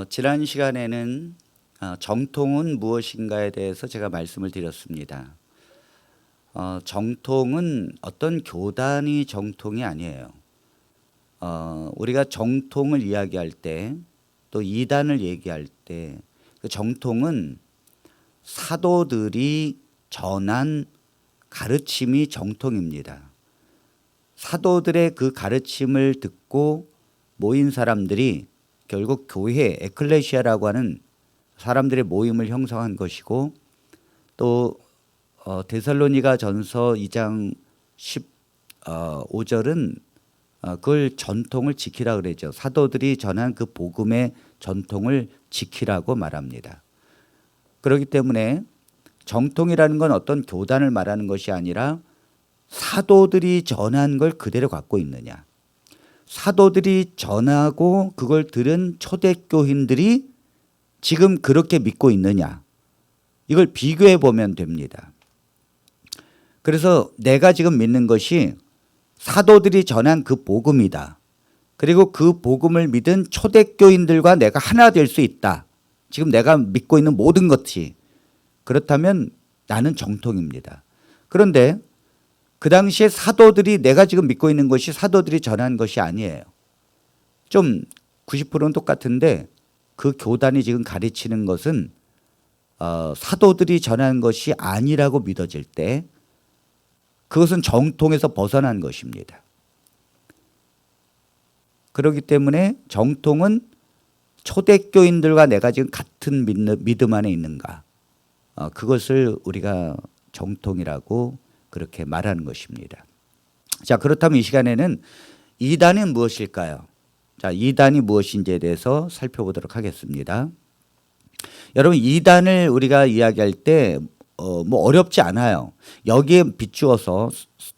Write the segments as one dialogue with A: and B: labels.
A: 지난 시간에는 정통은 무엇인가에 대해서 제가 말씀을 드렸습니다. 정통은 어떤 교단이 정통이 아니에요. 우리가 정통을 이야기할 때 또 이단을 얘기할 때 그 정통은 사도들이 전한 가르침이 정통입니다. 사도들의 그 가르침을 듣고 모인 사람들이 결국 교회, 에클레시아라고 하는 사람들의 모임을 형성한 것이고, 또 데살로니가 전서 2장 15절은 그걸 전통을 지키라 그러죠. 사도들이 전한 그 복음의 전통을 지키라고 말합니다. 그렇기 때문에 정통이라는 건 어떤 교단을 말하는 것이 아니라 사도들이 전한 걸 그대로 갖고 있느냐, 사도들이 전하고 그걸 들은 초대교인들이 지금 그렇게 믿고 있느냐, 이걸 비교해 보면 됩니다. 그래서 내가 지금 믿는 것이 사도들이 전한 그 복음이다. 그리고 그 복음을 믿은 초대교인들과 내가 하나 될 수 있다. 지금 내가 믿고 있는 모든 것이 그렇다면 나는 정통입니다. 그런데 그 당시에 사도들이, 내가 지금 믿고 있는 것이 사도들이 전한 것이 아니에요. 좀 90%는 똑같은데 그 교단이 지금 가르치는 것은 사도들이 전한 것이 아니라고 믿어질 때 그것은 정통에서 벗어난 것입니다. 그렇기 때문에 정통은 초대교인들과 내가 지금 같은 믿음 안에 있는가, 그것을 우리가 정통이라고 그렇게 말하는 것입니다. 자, 그렇다면 이 시간에는 이단은 무엇일까요? 자, 이단이 무엇인지에 대해서 살펴보도록 하겠습니다. 여러분, 이단을 우리가 이야기할 때 뭐 어렵지 않아요. 여기에 비추어서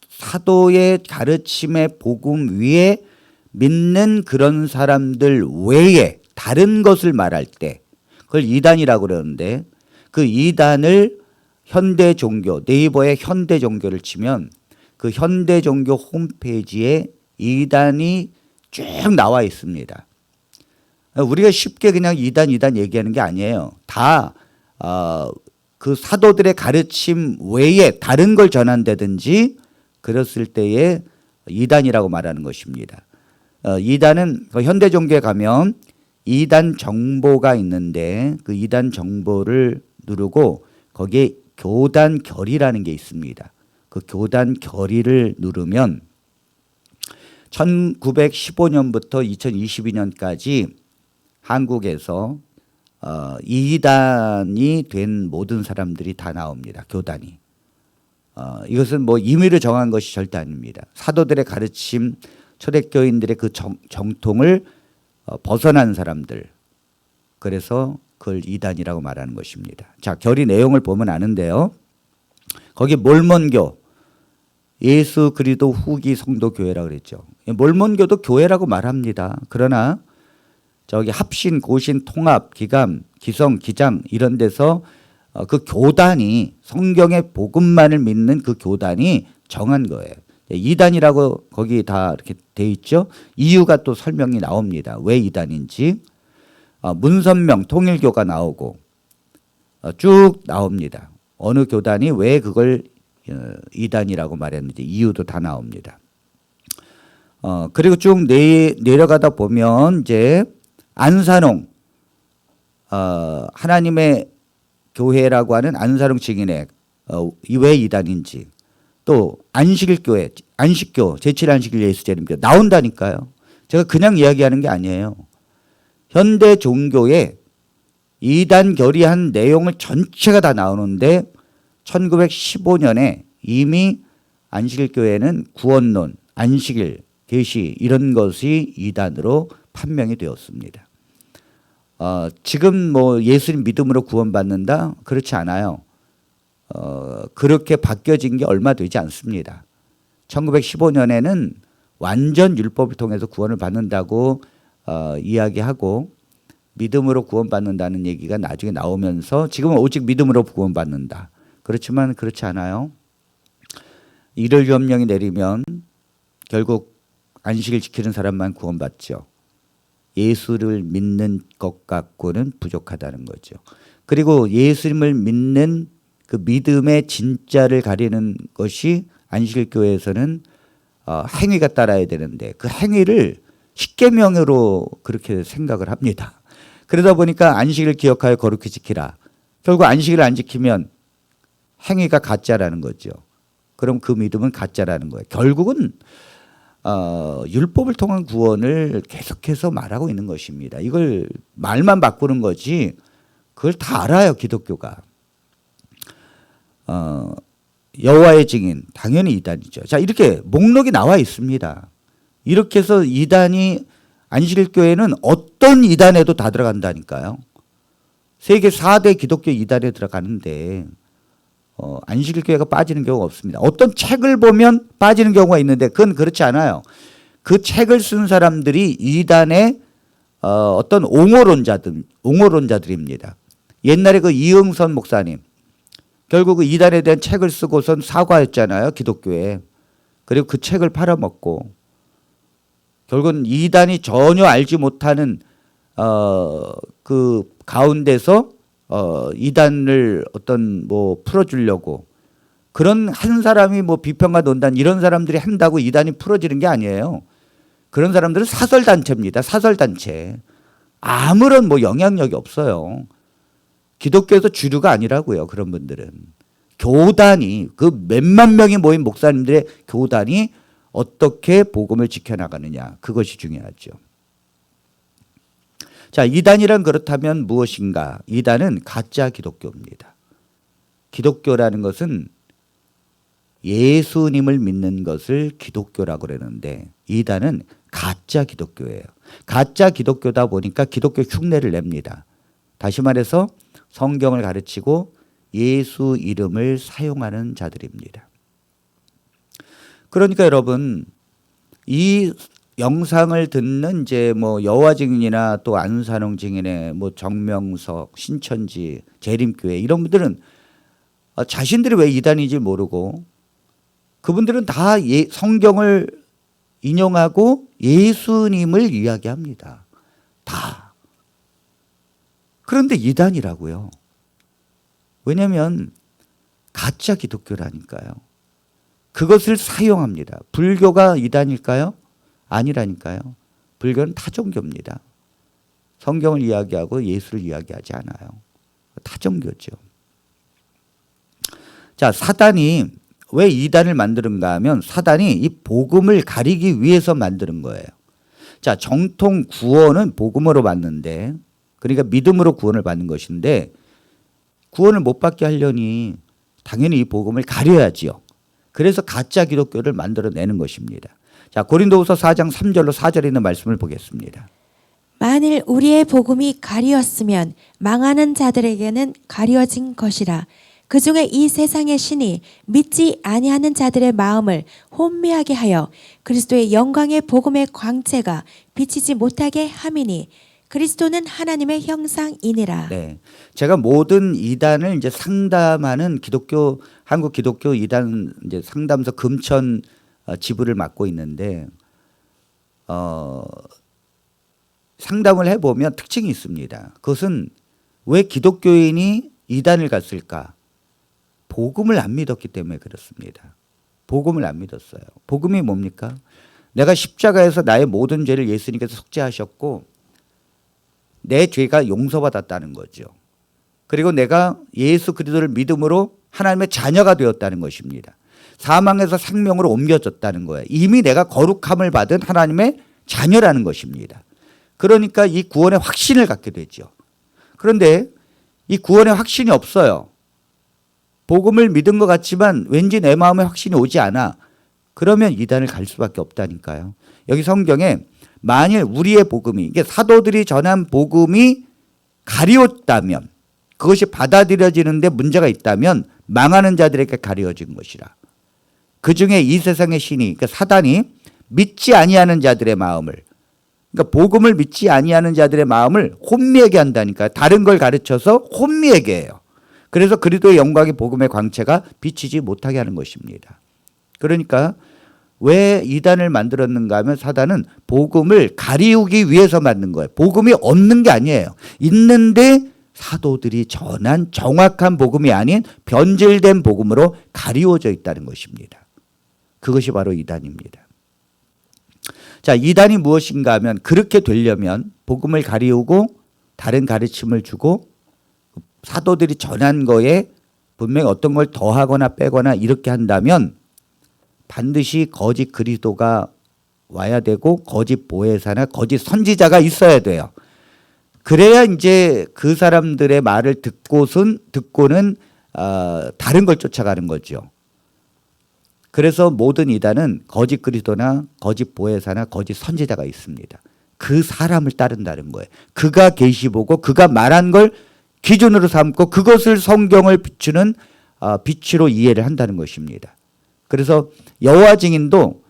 A: 사도의 가르침의 복음 위에 믿는 그런 사람들 외에 다른 것을 말할 때 그걸 이단이라고 그러는데, 그 이단을 현대 종교, 네이버에 현대 종교를 치면 그 현대 종교 홈페이지에 이단이 쭉 나와 있습니다. 우리가 쉽게 그냥 이단 얘기하는 게 아니에요. 다 그 사도들의 가르침 외에 다른 걸 전한다든지 그랬을 때에 이단이라고 말하는 것입니다. 이단은 현대 종교에 가면 이단 정보가 있는데 그 이단 정보를 누르고 거기에 교단 결의라는 게 있습니다. 그 교단 결의를 누르면 1915년부터 2022년까지 한국에서 이단이 된 모든 사람들이 다 나옵니다. 교단이. 이것은 뭐 임의로 정한 것이 절대 아닙니다. 사도들의 가르침, 초대교인들의 그 정통을 벗어난 사람들, 그래서 그걸 이단이라고 말하는 것입니다. 자, 결의 내용을 보면 아는데요. 거기 몰몬교, 예수 그리스도 후기 성도교회라고 그랬죠. 몰몬교도 교회라고 말합니다. 그러나 저기 합신, 고신, 통합, 기감, 기성, 기장 이런 데서 그 교단이, 성경의 복음만을 믿는 그 교단이 정한 거예요. 이단이라고 거기 다 이렇게 돼 있죠. 이유가 또 설명이 나옵니다. 왜 이단인지. 문선명 통일교가 나오고 쭉 나옵니다. 어느 교단이 왜 그걸 이단이라고 말했는지 이유도 다 나옵니다. 그리고 쭉 내려가다 보면 이제 안산홍, 하나님의 교회라고 하는 안산홍 증인회 왜 이단인지, 또 안식일교회, 안식교, 제7안식일 예수재림교 나온다니까요. 제가 그냥 이야기하는 게 아니에요. 현대 종교에 이단 결의한 내용을 전체가 다 나오는데 1915년에 이미 안식일교회는 구원론, 안식일, 계시 이런 것이 이단으로 판명이 되었습니다. 지금 뭐 예수님 믿음으로 구원받는다? 그렇지 않아요. 그렇게 바뀌어진 게 얼마 되지 않습니다. 1915년에는 완전 율법을 통해서 구원을 받는다고 이야기하고 믿음으로 구원받는다는 얘기가 나중에 나오면서 지금은 오직 믿음으로 구원받는다. 그렇지만 그렇지 않아요. 일요일 점령이 내리면 결국 안식일 지키는 사람만 구원받죠. 예수를 믿는 것 갖고는 부족하다는 거죠. 그리고 예수님을 믿는 그 믿음의 진짜를 가리는 것이 안식일교회에서는 행위가 따라야 되는데 그 행위를 십계명으로 그렇게 생각을 합니다. 그러다 보니까 안식일 기억하여 거룩히 지키라. 결국 안식일을 안 지키면 행위가 가짜라는 거죠. 그럼 그 믿음은 가짜라는 거예요. 결국은 율법을 통한 구원을 계속해서 말하고 있는 것입니다. 이걸 말만 바꾸는 거지 그걸 다 알아요, 기독교가. 여호와의 증인 당연히 이단이죠. 자, 이렇게 목록이 나와 있습니다. 이렇게 해서 이단이 안식일교회는 어떤 이단에도 다 들어간다니까요. 세계 4대 기독교 이단에 들어가는데 안식일교회가 빠지는 경우가 없습니다. 어떤 책을 보면 빠지는 경우가 있는데 그건 그렇지 않아요. 그 책을 쓴 사람들이 이단의 어떤 옹호론자들입니다. 옛날에 그 이응선 목사님 결국 그 이단에 대한 책을 쓰고선 사과했잖아요, 기독교에. 그리고 그 책을 팔아먹고 결국은 이단이 전혀 알지 못하는 그 가운데서 이단을 어떤 뭐 풀어주려고 그런 한 사람이 뭐 비평가 논단 이런 사람들이 한다고 이단이 풀어지는 게 아니에요. 그런 사람들은 사설단체입니다. 사설단체. 아무런 뭐 영향력이 없어요. 기독교에서 주류가 아니라고요. 그런 분들은. 교단이 그 몇만 명이 모인 목사님들의 교단이 어떻게 복음을 지켜나가느냐. 그것이 중요하죠. 자, 이단이란 그렇다면 무엇인가? 이단은 가짜 기독교입니다. 기독교라는 것은 예수님을 믿는 것을 기독교라고 그러는데 이단은 가짜 기독교예요. 가짜 기독교다 보니까 기독교 흉내를 냅니다. 다시 말해서 성경을 가르치고 예수 이름을 사용하는 자들입니다. 그러니까 여러분 이 영상을 듣는 이제 뭐 여호와 증인이나 또 안산홍 증인의 뭐 정명석, 신천지, 재림교회 이런 분들은 자신들이 왜 이단인지 모르고 그분들은 다 성경을 인용하고 예수님을 이야기합니다. 다. 그런데 이단이라고요. 왜냐하면 가짜 기독교라니까요. 그것을 사용합니다. 불교가 이단일까요? 아니라니까요. 불교는 타종교입니다. 성경을 이야기하고 예수를 이야기하지 않아요. 타종교죠. 자, 사단이 왜 이단을 만드는가 하면 사단이 이 복음을 가리기 위해서 만드는 거예요. 자, 정통 구원은 복음으로 받는데 그러니까 믿음으로 구원을 받는 것인데 구원을 못 받게 하려니 당연히 이 복음을 가려야지요. 그래서 가짜 기독교를 만들어내는 것입니다. 자, 고린도후서 4장 3절로 4절에 있는 말씀을 보겠습니다.
B: 만일 우리의 복음이 가리웠으면 망하는 자들에게는 가려진 것이라. 그 중에 이 세상의 신이 믿지 아니하는 자들의 마음을 혼미하게 하여 그리스도의 영광의 복음의 광채가 비치지 못하게 함이니 그리스도는 하나님의 형상이니라.
A: 네, 제가 모든 이단을 이제 상담하는 기독교 한국 기독교 이단 이제 상담소 금천 지부를 맡고 있는데 상담을 해보면 특징이 있습니다. 그것은 왜 기독교인이 이단을 갔을까? 복음을 안 믿었기 때문에 그렇습니다. 복음을 안 믿었어요. 복음이 뭡니까? 내가 십자가에서 나의 모든 죄를 예수님께서 속죄하셨고 내 죄가 용서받았다는 거죠. 그리고 내가 예수 그리스도를 믿음으로 하나님의 자녀가 되었다는 것입니다. 사망에서 생명으로 옮겨졌다는 거예요. 이미 내가 거룩함을 받은 하나님의 자녀라는 것입니다. 그러니까 이 구원의 확신을 갖게 되죠. 그런데 이 구원의 확신이 없어요. 복음을 믿은 것 같지만 왠지 내 마음에 확신이 오지 않아. 그러면 이단을 갈 수밖에 없다니까요. 여기 성경에 만일 우리의 복음이 이게 사도들이 전한 복음이 가리웠다면 그것이 받아들여지는데 문제가 있다면 망하는 자들에게 가리워진 것이라. 그중에 이 세상의 신이 그러니까 사단이 믿지 아니하는 자들의 마음을 그러니까 복음을 믿지 아니하는 자들의 마음을 혼미하게 한다니까요. 다른 걸 가르쳐서 혼미하게 해요. 그래서 그리스도의 영광의 복음의 광채가 비치지 못하게 하는 것입니다. 그러니까 왜 이단을 만들었는가 하면 사단은 복음을 가리우기 위해서 만든 거예요. 복음이 없는 게 아니에요. 있는데 사도들이 전한 정확한 복음이 아닌 변질된 복음으로 가리워져 있다는 것입니다. 그것이 바로 이단입니다. 자, 이단이 무엇인가 하면 그렇게 되려면 복음을 가리우고 다른 가르침을 주고 사도들이 전한 거에 분명히 어떤 걸 더하거나 빼거나 이렇게 한다면 반드시 거짓 그리스도가 와야 되고 거짓 보혜사나 거짓 선지자가 있어야 돼요. 그래야 이제 그 사람들의 말을 듣고는 다른 걸 쫓아가는 거죠. 그래서 모든 이단은 거짓 그리스도나 거짓 보혜사나 거짓 선지자가 있습니다. 그 사람을 따른다는 거예요. 그가 계시보고 그가 말한 걸 기준으로 삼고 그것을 성경을 비추는 빛으로 이해를 한다는 것입니다. 그래서 여호와 증인도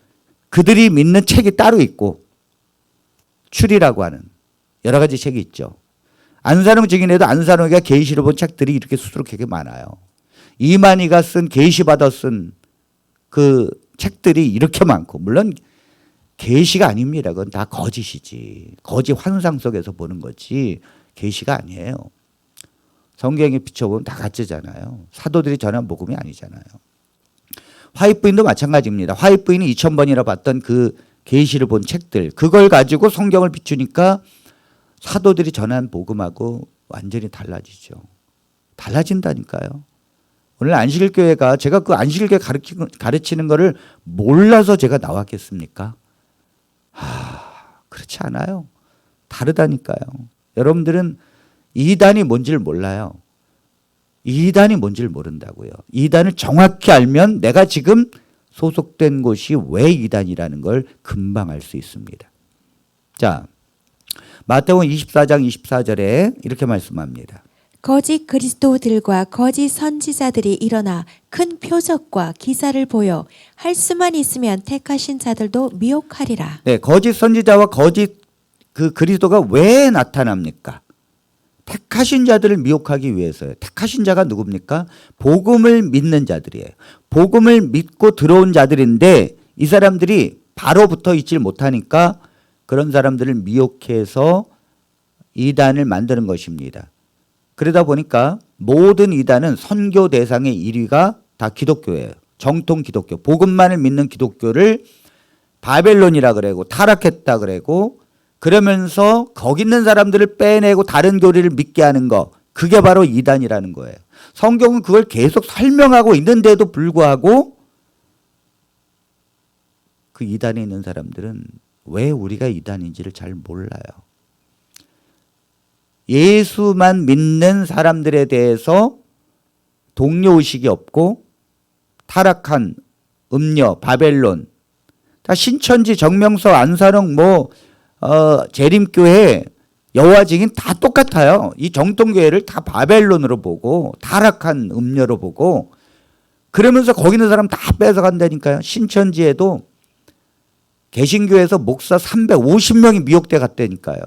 A: 그들이 믿는 책이 따로 있고 출이라고 하는 여러 가지 책이 있죠. 안산홍 증인에도 안산홍이가 계시로 본 책들이 이렇게 수두룩하게 많아요. 이만희가 쓴 계시받아 쓴 그 책들이 이렇게 많고 물론 계시가 아닙니다. 그건 다 거짓이지. 거짓 환상 속에서 보는 거지 계시가 아니에요. 성경에 비춰보면 다 가짜잖아요. 사도들이 전한 복음이 아니잖아요. 화입부인도 마찬가지입니다. 화입부인이 2000번이나 봤던 그 계시를 본 책들 그걸 가지고 성경을 비추니까 사도들이 전한 복음하고 완전히 달라지죠. 달라진다니까요. 오늘 안식일교회가 제가 그 안식일교회 가르치는 거를 몰라서 제가 나왔겠습니까? 그렇지 않아요. 다르다니까요. 여러분들은 이단이 뭔지를 몰라요. 이단이 뭔지를 모른다고요. 이단을 정확히 알면 내가 지금 소속된 곳이 왜 이단이라는 걸 금방 알 수 있습니다. 자, 마태복음 24장 24절에 이렇게 말씀합니다.
B: 거짓 그리스도들과 거짓 선지자들이 일어나 큰 표적과 기사를 보여 할 수만 있으면 택하신 자들도 미혹하리라.
A: 네, 거짓 선지자와 거짓 그 그리스도가 왜 나타납니까? 택하신 자들을 미혹하기 위해서요. 택하신 자가 누굽니까? 복음을 믿는 자들이에요. 복음을 믿고 들어온 자들인데 이 사람들이 바로 붙어 있질 못하니까 그런 사람들을 미혹해서 이단을 만드는 것입니다. 그러다 보니까 모든 이단은 선교 대상의 1위가 다 기독교예요. 정통 기독교. 복음만을 믿는 기독교를 바벨론이라 그러고 타락했다 그러고 그러면서 거기 있는 사람들을 빼내고 다른 교리를 믿게 하는 거 그게 바로 이단이라는 거예요. 성경은 그걸 계속 설명하고 있는데도 불구하고 그 이단에 있는 사람들은 왜 우리가 이단인지를 잘 몰라요. 예수만 믿는 사람들에 대해서 동료의식이 없고 타락한 음녀, 바벨론 다 신천지, 정명서, 안산홍 재림교회, 여호와 증인 다 똑같아요. 이 정통교회를 다 바벨론으로 보고 타락한 음녀로 보고 그러면서 거기 있는 사람 다 뺏어간다니까요. 신천지에도 개신교에서 목사 350명이 미혹돼 갔다니까요.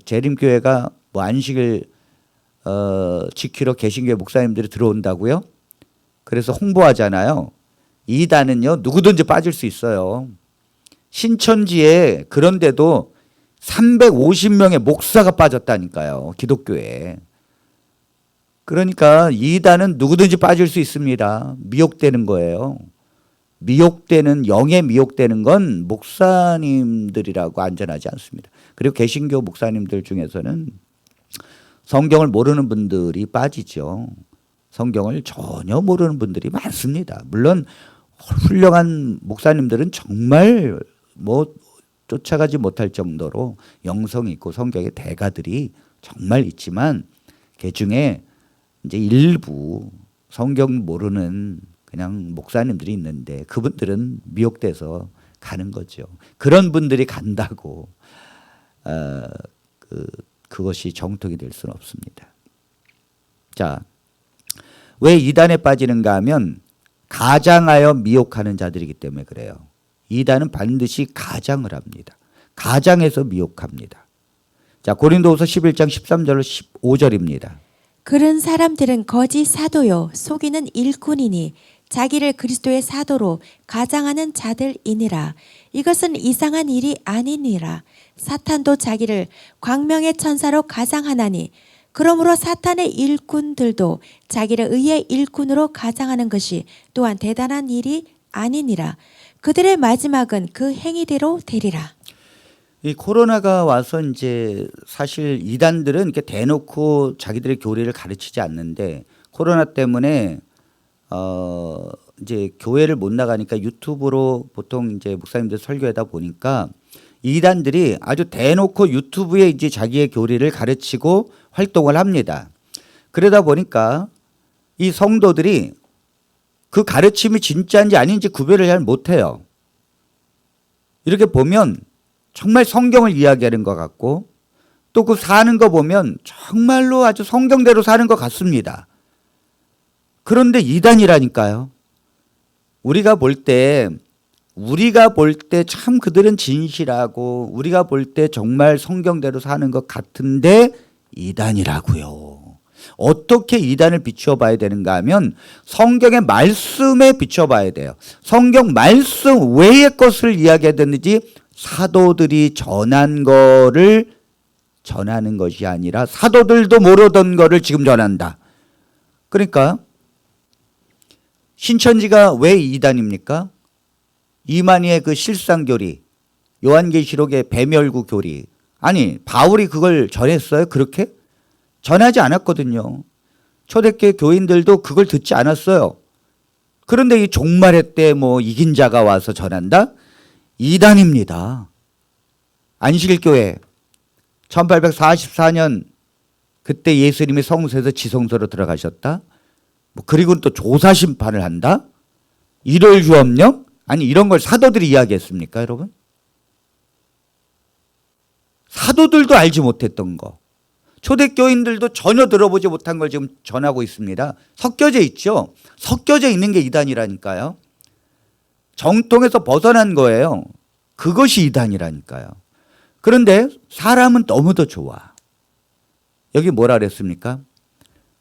A: 재림교회가 안식일 지키러 개신교회 목사님들이 들어온다고요? 그래서 홍보하잖아요. 이단은요 누구든지 빠질 수 있어요. 신천지에 그런데도 350명의 목사가 빠졌다니까요. 기독교에. 그러니까 이단은 누구든지 빠질 수 있습니다. 미혹되는 거예요. 미혹되는 영에 미혹되는 건 목사님들이라고 안전하지 않습니다. 그리고 개신교 목사님들 중에서는 성경을 모르는 분들이 빠지죠. 성경을 전혀 모르는 분들이 많습니다. 물론 훌륭한 목사님들은 정말 쫓아가지 못할 정도로 영성이 있고 성경의 대가들이 정말 있지만 그 중에 이제 일부 성경 모르는 그냥 목사님들이 있는데 그분들은 미혹돼서 가는 거죠. 그런 분들이 간다고 그것이 정통이 될 수는 없습니다. 자, 왜 이단에 빠지는가 하면 가장하여 미혹하는 자들이기 때문에 그래요. 이단은 반드시 가장을 합니다. 가장해서 미혹합니다. 자, 고린도후서 11장 13절로 15절입니다.
B: 그런 사람들은 거짓 사도요 속이는 일꾼이니 자기를 그리스도의 사도로 가장하는 자들이니라. 이것은 이상한 일이 아니니라. 사탄도 자기를 광명의 천사로 가장하나니 그러므로 사탄의 일꾼들도 자기를 의의 일꾼으로 가장하는 것이 또한 대단한 일이 아니니라. 그들의 마지막은 그 행위대로 되리라.
A: 이 코로나가 와서 이제 사실 이단들은 이렇게 대놓고 자기들의 교리를 가르치지 않는데 코로나 때문에 이제 교회를 못 나가니까 유튜브로 보통 이제 목사님들 설교하다 보니까 이단들이 아주 대놓고 유튜브에 이제 자기의 교리를 가르치고 활동을 합니다. 그러다 보니까 이 성도들이 그 가르침이 진짜인지 아닌지 구별을 잘 못해요. 이렇게 보면 정말 성경을 이야기하는 것 같고 또 그 사는 거 보면 정말로 아주 성경대로 사는 것 같습니다. 그런데 이단이라니까요. 우리가 볼 때 참 그들은 진실하고 우리가 볼 때 정말 성경대로 사는 것 같은데 이단이라고요. 어떻게 이단을 비추어 봐야 되는가 하면 성경의 말씀에 비추어 봐야 돼요. 성경 말씀 외의 것을 이야기하든지 사도들이 전한 거를 전하는 것이 아니라 사도들도 모르던 거를 지금 전한다. 그러니까 신천지가 왜 이단입니까? 이만희의 그 실상교리, 요한계시록의 배멸구 교리. 아니 바울이 그걸 전했어요? 그렇게? 전하지 않았거든요. 초대교회 교인들도 그걸 듣지 않았어요. 그런데 이 종말의 때 뭐 이긴 자가 와서 전한다? 이단입니다. 안식일교회 1844년 그때 예수님이 성소에서 지성소로 들어가셨다. 뭐 그리고 또 조사 심판을 한다. 일요일 주업령? 아니 이런 걸 사도들이 이야기했습니까, 여러분? 사도들도 알지 못했던 거. 초대교인들도 전혀 들어보지 못한 걸 지금 전하고 있습니다. 섞여져 있죠. 섞여져 있는 게 이단이라니까요. 정통에서 벗어난 거예요. 그것이 이단이라니까요. 그런데 사람은 너무도 좋아. 여기 뭐라 그랬습니까?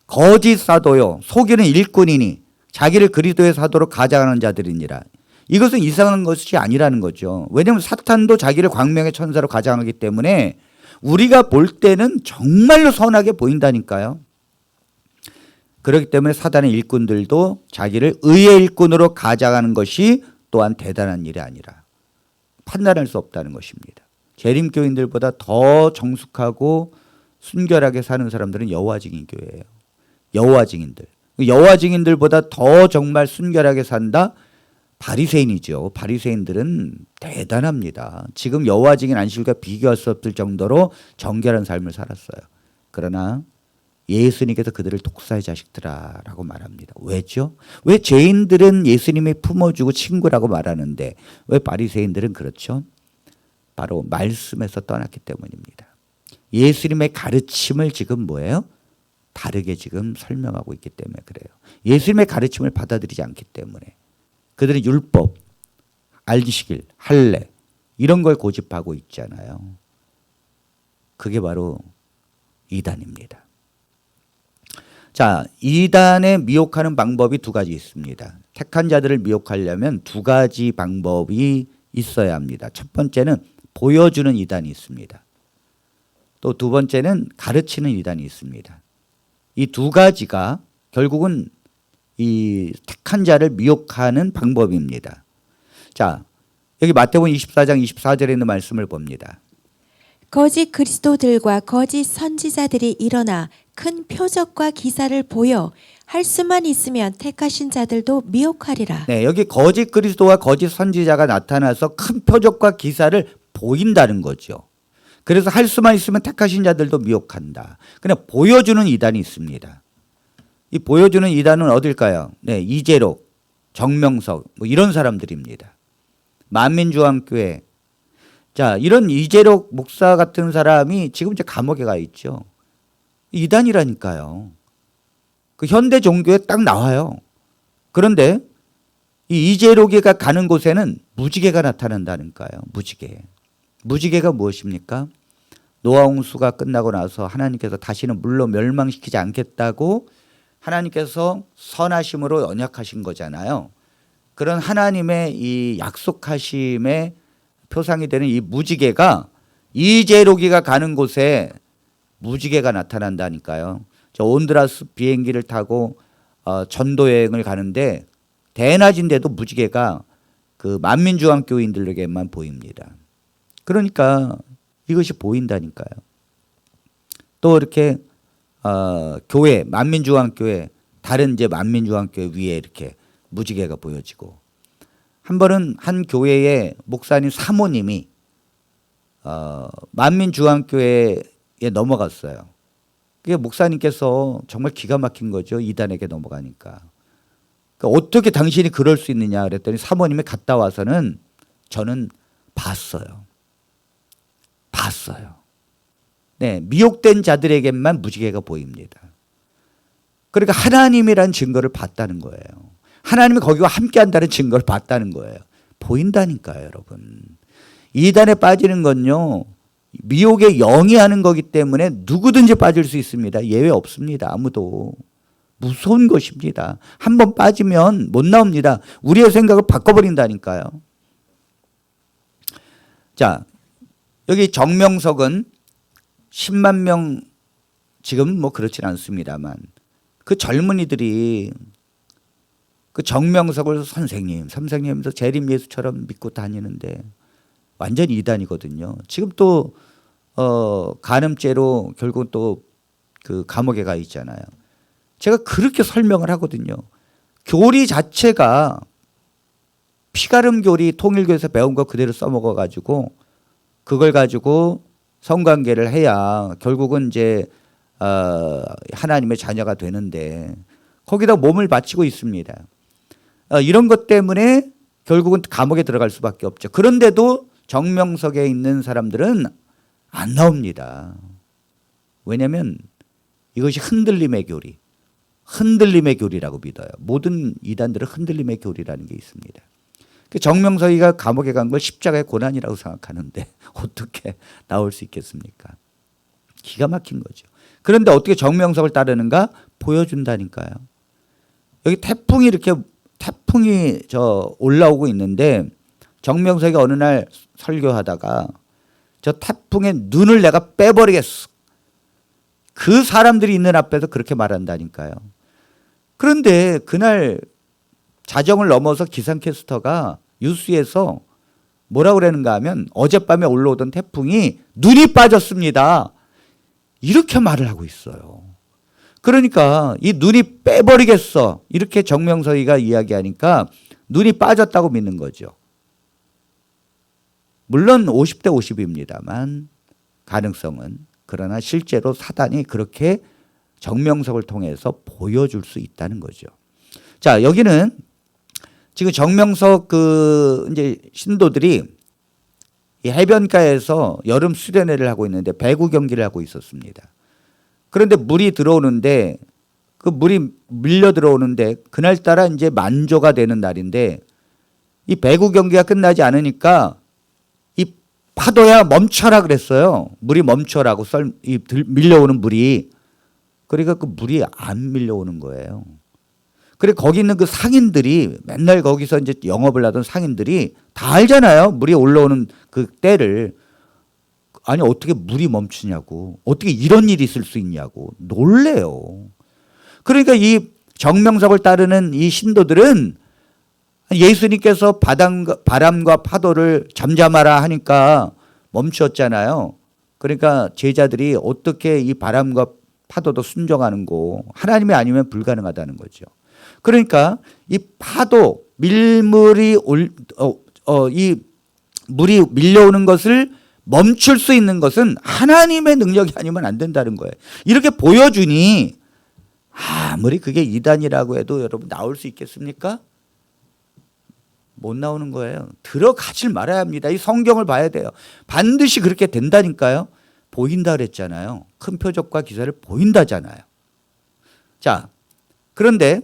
A: 거짓 사도요 속이는 일꾼이니 자기를 그리스도의 사도로 가장하는 자들이니라. 이것은 이상한 것이 아니라는 거죠. 왜냐하면 사탄도 자기를 광명의 천사로 가장하기 때문에 우리가 볼 때는 정말로 선하게 보인다니까요. 그렇기 때문에 사단의 일꾼들도 자기를 의의 일꾼으로 가장하는 것이 또한 대단한 일이 아니라 판단할 수 없다는 것입니다. 재림교인들보다 더 정숙하고 순결하게 사는 사람들은 여호와 증인 교회예요. 여호와 증인들. 여호와 증인들보다 더 정말 순결하게 산다? 바리새인이죠. 바리새인들은 대단합니다. 지금 여호와 증인 안식일과 비교할 수 없을 정도로 정결한 삶을 살았어요. 그러나 예수님께서 그들을 독사의 자식들아라고 말합니다. 왜죠? 왜 죄인들은 예수님이 품어주고 친구라고 말하는데 왜 바리새인들은 그렇죠? 바로 말씀에서 떠났기 때문입니다. 예수님의 가르침을 지금 뭐예요? 다르게 지금 설명하고 있기 때문에 그래요. 예수님의 가르침을 받아들이지 않기 때문에. 그들은 율법, 안식일, 할례 이런 걸 고집하고 있잖아요. 그게 바로 이단입니다. 자, 이단에 미혹하는 방법이 두 가지 있습니다. 택한 자들을 미혹하려면 두 가지 방법이 있어야 합니다. 첫 번째는 보여주는 이단이 있습니다. 또 두 번째는 가르치는 이단이 있습니다. 이 두 가지가 결국은 이 택한 자를 미혹하는 방법입니다. 자, 여기 마태복음 24장 24절에 있는 말씀을 봅니다.
B: 거짓 그리스도들과 거짓 선지자들이 일어나 큰 표적과 기사를 보여 할 수만 있으면 택하신 자들도 미혹하리라.
A: 네, 여기 거짓 그리스도와 거짓 선지자가 나타나서 큰 표적과 기사를 보인다는 거죠. 그래서 할 수만 있으면 택하신 자들도 미혹한다. 그냥 보여주는 이단이 있습니다. 이 보여주는 이단은 어딜까요? 네, 이재록, 정명석 뭐 이런 사람들입니다. 만민중앙교회. 자, 이런 이재록 목사 같은 사람이 지금 이제 감옥에 가 있죠. 이단이라니까요. 그 현대 종교에 딱 나와요. 그런데 이 이재록이가 가는 곳에는 무지개가 나타난다니까요. 무지개. 무지개가 무엇입니까? 노아 홍수가 끝나고 나서 하나님께서 다시는 물로 멸망시키지 않겠다고 하나님께서 선하심으로 언약하신 거잖아요. 그런 하나님의 이 약속하심의 표상이 되는 이 무지개가 이재로기가 가는 곳에 무지개가 나타난다니까요. 저 온두라스 비행기를 타고 전도 여행을 가는데 대낮인데도 무지개가 그 만민중앙교인들에게만 보입니다. 그러니까 이것이 보인다니까요. 또 이렇게 교회 만민중앙교회 다른 이제 만민중앙교회 위에 이렇게 무지개가 보여지고 한 번은 한 교회의 목사님 사모님이 만민중앙교회에 넘어갔어요. 그게 목사님께서 정말 기가 막힌 거죠. 이단에게 넘어가니까. 그러니까 어떻게 당신이 그럴 수 있느냐 그랬더니 사모님이 갔다 와서는 저는 봤어요. 네, 미혹된 자들에게만 무지개가 보입니다. 그러니까 하나님이란 증거를 봤다는 거예요. 하나님이 거기와 함께한다는 증거를 봤다는 거예요. 보인다니까요, 여러분. 이단에 빠지는 건요, 미혹의 영이 하는 거기 때문에 누구든지 빠질 수 있습니다. 예외 없습니다. 아무도. 무서운 것입니다. 한번 빠지면 못 나옵니다. 우리의 생각을 바꿔버린다니까요. 자, 여기 정명석은 10만 명 지금 뭐 그렇진 않습니다만 그 젊은이들이 그 정명석을 선생님도 재림 예수처럼 믿고 다니는데 완전 이단이거든요. 지금 또 간음죄로 결국 또 그 감옥에 가 있잖아요. 제가 그렇게 설명을 하거든요. 교리 자체가 피가름 교리 통일교에서 배운 거 그대로 써먹어 가지고 그걸 가지고 성관계를 해야 결국은 이제 하나님의 자녀가 되는데 거기다 몸을 바치고 있습니다. 이런 것 때문에 결국은 감옥에 들어갈 수밖에 없죠. 그런데도 정명석에 있는 사람들은 안 나옵니다. 왜냐하면 이것이 흔들림의 교리라고 믿어요. 모든 이단들은 흔들림의 교리라는 게 있습니다. 정명석이가 감옥에 간 걸 십자가의 고난이라고 생각하는데 어떻게 나올 수 있겠습니까? 기가 막힌 거죠. 그런데 어떻게 정명석을 따르는가? 보여준다니까요. 여기 태풍이 올라오고 있는데 정명석이 어느 날 설교하다가 저 태풍의 눈을 내가 빼버리겠어. 그 사람들이 있는 앞에서 그렇게 말한다니까요. 그런데 그날 자정을 넘어서 기상캐스터가 뉴스에서 뭐라고 그러는가 하면 어젯밤에 올라오던 태풍이 눈이 빠졌습니다. 이렇게 말을 하고 있어요. 그러니까 이 눈이 빼버리겠어. 이렇게 정명석이가 이야기하니까 눈이 빠졌다고 믿는 거죠. 물론 50대 50입니다만 가능성은. 그러나 실제로 사단이 그렇게 정명석을 통해서 보여줄 수 있다는 거죠. 자, 여기는 지금 정명석 이제 신도들이 이 해변가에서 여름 수련회를 하고 있는데 배구 경기를 하고 있었습니다. 그런데 물이 들어오는데 그 물이 밀려 들어오는데 그날따라 이제 만조가 되는 날인데 이 배구 경기가 끝나지 않으니까 이 파도야 멈춰라 그랬어요. 물이 멈춰라고 밀려오는 물이. 그러니까 그 물이 안 밀려오는 거예요. 그래 거기 있는 그 상인들이 맨날 거기서 이제 영업을 하던 상인들이 다 알잖아요. 물이 올라오는 그 때를. 아니 어떻게 물이 멈추냐고. 어떻게 이런 일이 있을 수 있냐고. 놀래요. 그러니까 이 정명석을 따르는 이 신도들은 예수님께서 바람과 파도를 잠잠하라 하니까 멈췄잖아요. 그러니까 제자들이 어떻게 이 바람과 파도도 순종하는고 하나님이 아니면 불가능하다는 거죠. 그러니까 이 파도, 밀물이 이 물이 밀려오는 것을 멈출 수 있는 것은 하나님의 능력이 아니면 안 된다는 거예요. 이렇게 보여주니 아무리 그게 이단이라고 해도 여러분 나올 수 있겠습니까? 못 나오는 거예요. 들어가질 말아야 합니다. 이 성경을 봐야 돼요. 반드시 그렇게 된다니까요. 보인다 그랬잖아요. 큰 표적과 기사를 보인다잖아요. 자, 그런데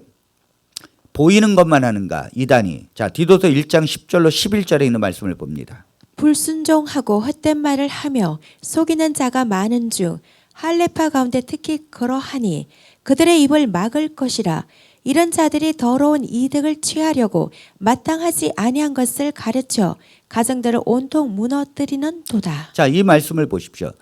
A: 보이는 것만 하는가 이단이. 자, 디도서 1장 10절로 11절에 있는 말씀을 봅니다.
B: 불순종하고 헛된 말을 하며 속이는 자가 많은 중 할례파 가운데 특히 그러하니 그들의 입을 막을 것이라. 이런 자들이 더러운 이득을 취하려고 마땅하지 아니한 것을 가르쳐 가정들을 온통 무너뜨리는 도다.
A: 자, 이 말씀을 보십시오.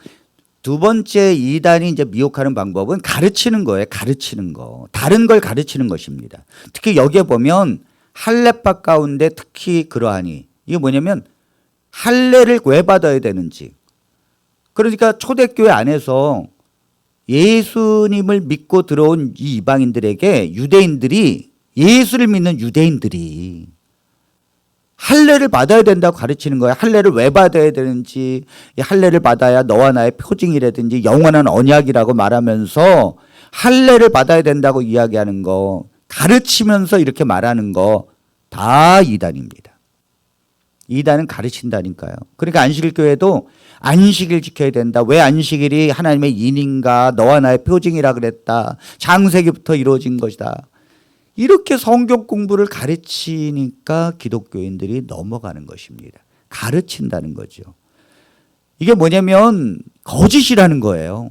A: 두 번째 이단이 이제 미혹하는 방법은 가르치는 거예요. 가르치는 거. 다른 걸 가르치는 것입니다. 특히 여기에 보면 할례파 가운데 특히 그러하니 이게 뭐냐면 할례를 왜 받아야 되는지. 그러니까 초대교회 안에서 예수님을 믿고 들어온 이 이방인들에게 유대인들이 예수를 믿는 유대인들이 할례를 받아야 된다고 가르치는 거예요. 할례를 왜 받아야 되는지, 이 할례를 받아야 너와 나의 표징이라든지 영원한 언약이라고 말하면서 할례를 받아야 된다고 이야기하는 거, 가르치면서 이렇게 말하는 거 다 이단입니다. 이단은 가르친다니까요. 그러니까 안식일교회도 안식일 지켜야 된다. 왜 안식일이 하나님의 인인가? 너와 나의 표징이라 그랬다. 창세기부터 이루어진 것이다. 이렇게 성경 공부를 가르치니까 기독교인들이 넘어가는 것입니다. 가르친다는 거죠. 이게 뭐냐면 거짓이라는 거예요.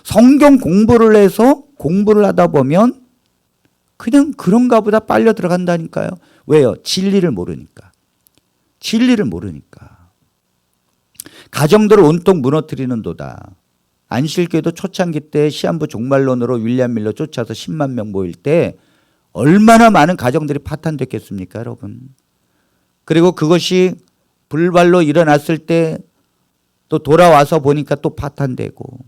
A: 성경 공부를 해서 공부를 하다 보면 그냥 그런가 보다 빨려 들어간다니까요. 왜요? 진리를 모르니까. 진리를 모르니까. 가정들을 온통 무너뜨리는 도다. 안식일교회도 초창기 때 시한부 종말론으로 윌리엄 밀러 쫓아서 10만 명 모일 때 얼마나 많은 가정들이 파탄됐겠습니까, 여러분? 그리고 그것이 불발로 일어났을 때 또 돌아와서 보니까 또 파탄되고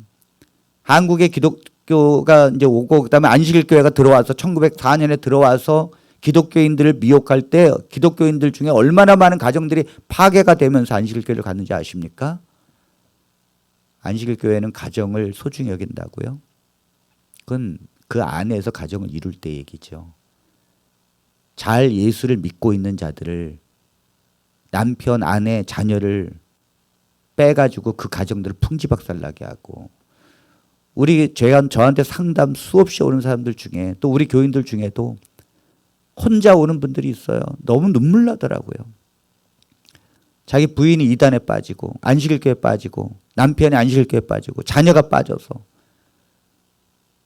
A: 한국의 기독교가 이제 오고 그다음에 안식일교회가 들어와서 1904년에 들어와서 기독교인들을 미혹할 때 기독교인들 중에 얼마나 많은 가정들이 파괴가 되면서 안식일교회를 갔는지 아십니까? 안식일교회는 가정을 소중히 여긴다고요? 그건 그 안에서 가정을 이룰 때 얘기죠. 잘 예수를 믿고 있는 자들을 남편, 아내, 자녀를 빼가지고 그 가정들을 풍지박살나게 하고 우리 저한테 상담 수없이 오는 사람들 중에 또 우리 교인들 중에도 혼자 오는 분들이 있어요. 너무 눈물 나더라고요. 자기 부인이 이단에 빠지고 안식일교회에 빠지고 남편이 안식일교회에 빠지고 자녀가 빠져서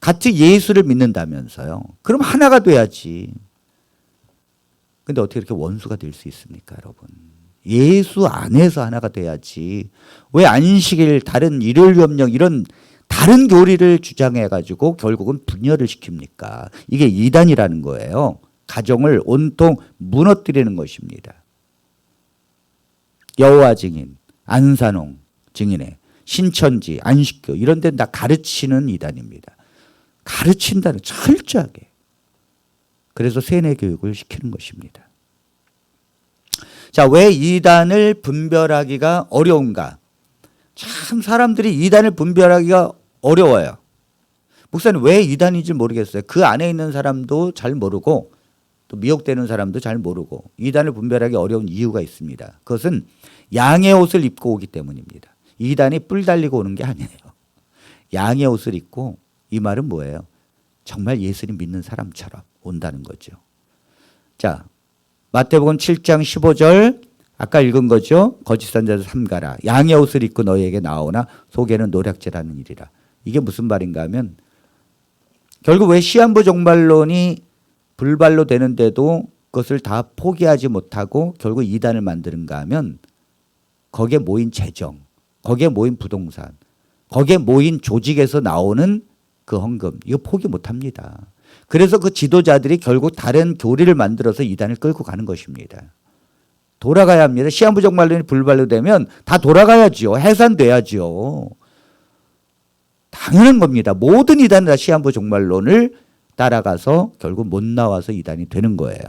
A: 같이 예수를 믿는다면서요. 그럼 하나가 돼야지. 근데 어떻게 이렇게 원수가 될 수 있습니까, 여러분? 예수 안에서 하나가 돼야지. 왜 안식일, 다른 일요일 염령 이런 다른 교리를 주장해가지고 결국은 분열을 시킵니까? 이게 이단이라는 거예요. 가정을 온통 무너뜨리는 것입니다. 여호와 증인, 안산홍 증인회, 신천지, 안식교 이런 데는 다 가르치는 이단입니다. 가르친다는 철저하게. 그래서 세뇌 교육을 시키는 것입니다. 자, 왜 이단을 분별하기가 어려운가? 참 사람들이 이단을 분별하기가 어려워요. 목사님 왜 이단인지 모르겠어요. 그 안에 있는 사람도 잘 모르고 또 미혹되는 사람도 잘 모르고 이단을 분별하기 어려운 이유가 있습니다. 그것은 양의 옷을 입고 오기 때문입니다. 이단이 뿔 달리고 오는 게 아니에요. 양의 옷을 입고 이 말은 뭐예요? 정말 예수님 믿는 사람처럼 온다는 거죠. 자, 마태복음 7장 15절 아까 읽은 거죠. 거짓 선지자들 삼가라. 양의 옷을 입고 너희에게 나오나 속에는 노략질하는 일이라. 이게 무슨 말인가 하면 결국 왜 시한부 종말론이 불발로 되는데도 그것을 다 포기하지 못하고 결국 이단을 만드는가 하면 거기에 모인 재정, 거기에 모인 부동산, 거기에 모인 조직에서 나오는 그 헌금 이거 포기 못합니다. 그래서 그 지도자들이 결국 다른 교리를 만들어서 이단을 끌고 가는 것입니다. 돌아가야 합니다. 시한부 종말론이 불발로 되면 다 돌아가야죠. 해산돼야죠. 당연한 겁니다. 모든 이단은 다 시한부 종말론을 따라가서 결국 못 나와서 이단이 되는 거예요.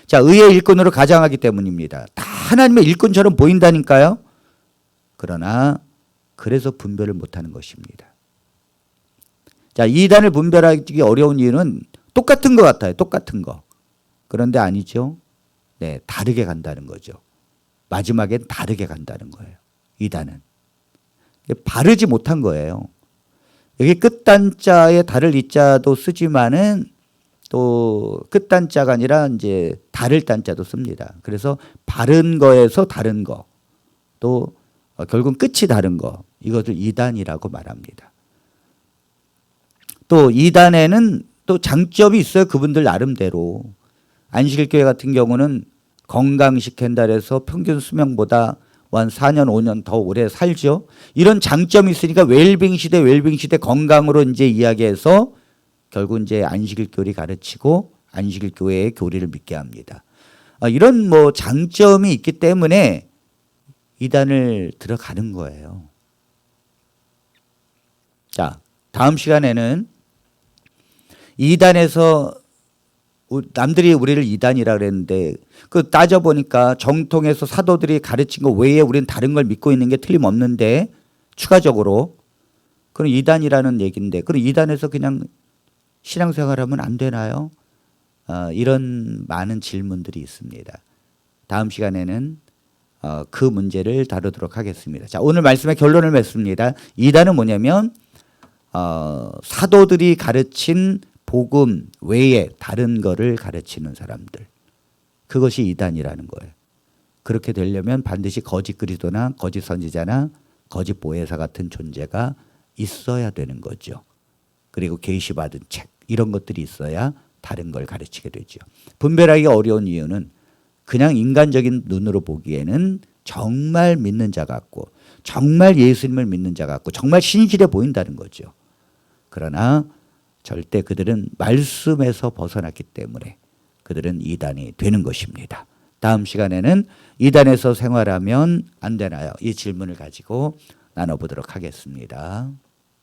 A: 자, 의의 일꾼으로 가장하기 때문입니다. 다 하나님의 일꾼처럼 보인다니까요. 그러나 그래서 분별을 못하는 것입니다. 자, 이단을 분별하기 어려운 이유는 똑같은 것 같아요. 똑같은 거. 그런데 아니죠. 네, 다르게 간다는 거죠. 마지막엔 다르게 간다는 거예요. 이단은. 바르지 못한 거예요. 여기 끝단자에 다를 이자도 쓰지만은 또 끝단자가 아니라 이제 다를 단자도 씁니다. 그래서 바른 거에서 다른 거. 또 결국은 끝이 다른 거. 이것을 이단이라고 말합니다. 또 이단에는 또 장점이 있어요. 그분들 나름대로. 안식일교회 같은 경우는 건강시킨다 해서 평균 수명보다 한 4년, 5년 더 오래 살죠. 이런 장점이 있으니까 웰빙 시대 건강으로 이제 이야기해서 결국 이제 안식일 교리 가르치고 안식일 교회의 교리를 믿게 합니다. 이런 뭐 장점이 있기 때문에 이단을 들어가는 거예요. 자, 다음 시간에는 이단에서 남들이 우리를 이단이라 그랬는데 그 따져보니까 정통에서 사도들이 가르친 거 외에 우리는 다른 걸 믿고 있는 게 틀림없는데 추가적으로 그럼 이단이라는 얘기인데 그럼 이단에서 그냥 신앙생활하면 안 되나요? 이런 많은 질문들이 있습니다. 다음 시간에는 그 문제를 다루도록 하겠습니다. 자, 오늘 말씀의 결론을 맺습니다. 이단은 뭐냐면 사도들이 가르친 복음 외에 다른 거를 가르치는 사람들. 그것이 이단이라는 거예요. 그렇게 되려면 반드시 거짓 그리스도나 거짓 선지자나 거짓 보혜사 같은 존재가 있어야 되는 거죠. 그리고 계시받은 책 이런 것들이 있어야 다른 걸 가르치게 되죠. 분별하기 어려운 이유는 그냥 인간적인 눈으로 보기에는 정말 믿는 자 같고 정말 예수님을 믿는 자 같고 정말 신실해 보인다는 거죠. 그러나 절대 그들은 말씀에서 벗어났기 때문에 그들은 이단이 되는 것입니다. 다음 시간에는 이단에서 생활하면 안 되나요? 이 질문을 가지고 나눠보도록 하겠습니다.